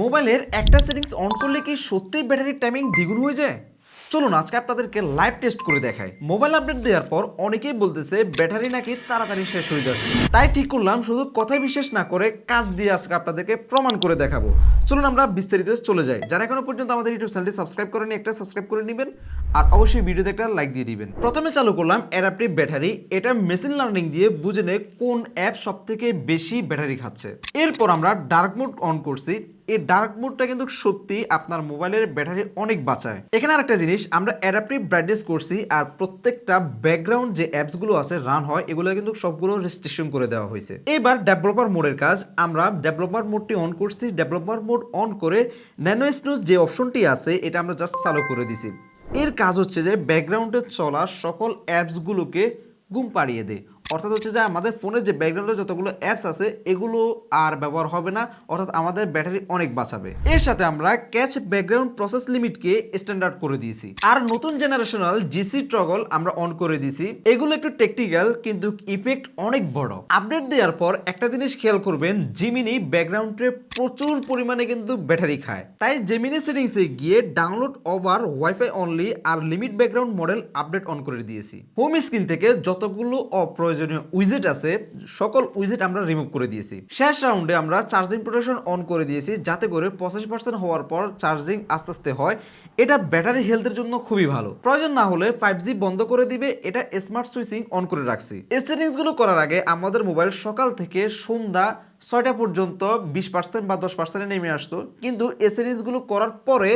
মোবাইলের একটা settings on করলে কি সত্যিই ব্যাটারির টাইমিং দ্বিগুণ হয়ে যায়? চলুন আজকে আপনাদেরকে লাইভ টেস্ট করে দেখাই। মোবাইল আপডেট দেওয়ার পর অনেকেই বলতেছে ব্যাটারি নাকি তাড়াতাড়ি শেষ হয়ে যাচ্ছে। তাই ঠিক করলাম শুধু কথায় বিশ্বাস না করে কাজ দিয়ে আজকে আপনাদেরকে প্রমাণ করে দেখাবো। চলুন আমরা বিস্তারিত চলে যাই। যারা এখনো পর্যন্ত আমাদের ইউটিউব চ্যানেলটি সাবস্ক্রাইব করেনি একটা সাবস্ক্রাইব করে নেবেন আর অবশ্যই ভিডিওতে একটা লাইক দিয়ে দিবেন। প্রথমে চালু করলাম অ্যাডাপটিভ ব্যাটারি। এটা মেশিন লার্নিং দিয়ে বুঝে নেয় কোন অ্যাপ সবথেকে বেশি ব্যাটারি খাচ্ছে। এরপর আমরা ডার্ক মোড অন করছি। এই ডার্ক মোডটা কিন্তু সত্যি আপনার মোবাইলের ব্যাটারি অনেক বাঁচায়। এখানে আরেকটা জিনিস, আমরা অ্যাডাপটিভ ব্রাইটনেস করছি আর প্রত্যেকটা ব্যাকগ্রাউন্ড যে অ্যাপসগুলো আছে রান হয় এগুলো কিন্তু সবগুলো রেস্ট্রিকশন করে দেওয়া হয়েছে। এবার ডেভেলপার মোডের কাজ, আমরা ডেভেলপার মোডটি অন করছি। ডেভেলপার মোড অন করে ন্যানো স্নুজ যে অপশনটি আছে এটা আমরা জাস্ট চালু করে দিছি। এর কাজ হচ্ছে যে ব্যাকগ্রাউন্ডে চলা সকল অ্যাপসগুলোকে ঘুম পাড়িয়ে দেয়। অর্থাৎ হচ্ছে যে আমাদের ফোনের যে ব্যাকগ্রাউন্ডে যতগুলো অ্যাপস আছে এগুলো আর ব্যবহার হবে না, অর্থাৎ আমাদের ব্যাটারি অনেক বাঁচাবে। এর সাথে আমরা ক্যাচ ব্যাকগ্রাউন্ড প্রসেস লিমিটকে স্ট্যান্ডার্ড করে দিয়েছি। আর নতুন জেনারেশনাল জিসি টগল আমরা অন করে দিয়েছি। এগুলো একটু টেকনিক্যাল কিন্তু ইফেক্ট অনেক বড়। আপডেট দেওয়ার পর একটা জিনিস খেয়াল করবেন, জিমিনি ব্যাকগ্রাউন্ডে প্রচুর পরিমাণে কিন্তু ব্যাটারি খায়। তাই জিমিনি সেটিংসে গিয়ে ডাউনলোড ওভার ওয়াইফাই অনলি আর limit background model update on করে দিয়েছি। হোম স্ক্রিন থেকে যতগুলো অপ্রয়োজনীয় উইজেট আছে সকল উইজেট আমরা রিমুভ করে দিয়েছি। শেষ রাউন্ডে আমরা চার্জিং প্রোটেকশন অন করে দিয়েছি যাতে করে 85% হওয়ার পর চার্জিং আস্তে আস্তে হয়। এটা ব্যাটারি হেলথের জন্য খুবই ভালো। প্রয়োজন না হলে 5G বন্ধ করে দিবে। এটা স্মার্ট সুইচিং অন করে রাখছি। এই সেটিংসগুলো করার আগে আমাদের মোবাইল সকাল থেকে সন্ধ্যা 6টা পর্যন্ত 20% বা 10% নেমে আসতো, কিন্তু এই সেটিংসগুলো করার পরে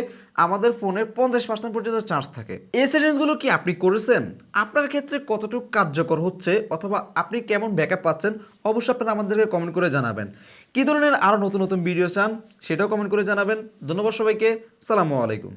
আমাদের ফোনে 50% পর্যন্ত চার্জ থাকে। এই সেটিংসগুলো কি আপনি করেছেন? আপনার ক্ষেত্রে কতটুকু কার্যকর হচ্ছে অথবা আপনি কেমন ব্যাকআপ পাচ্ছেন অবশ্যই আপনারা আমাদেরকে কমেন্ট করে জানাবেন। কী ধরনের আরও নতুন নতুন ভিডিও চান সেটাও কমেন্ট করে জানাবেন। ধন্যবাদ সবাইকে। সালামু আলাইকুম।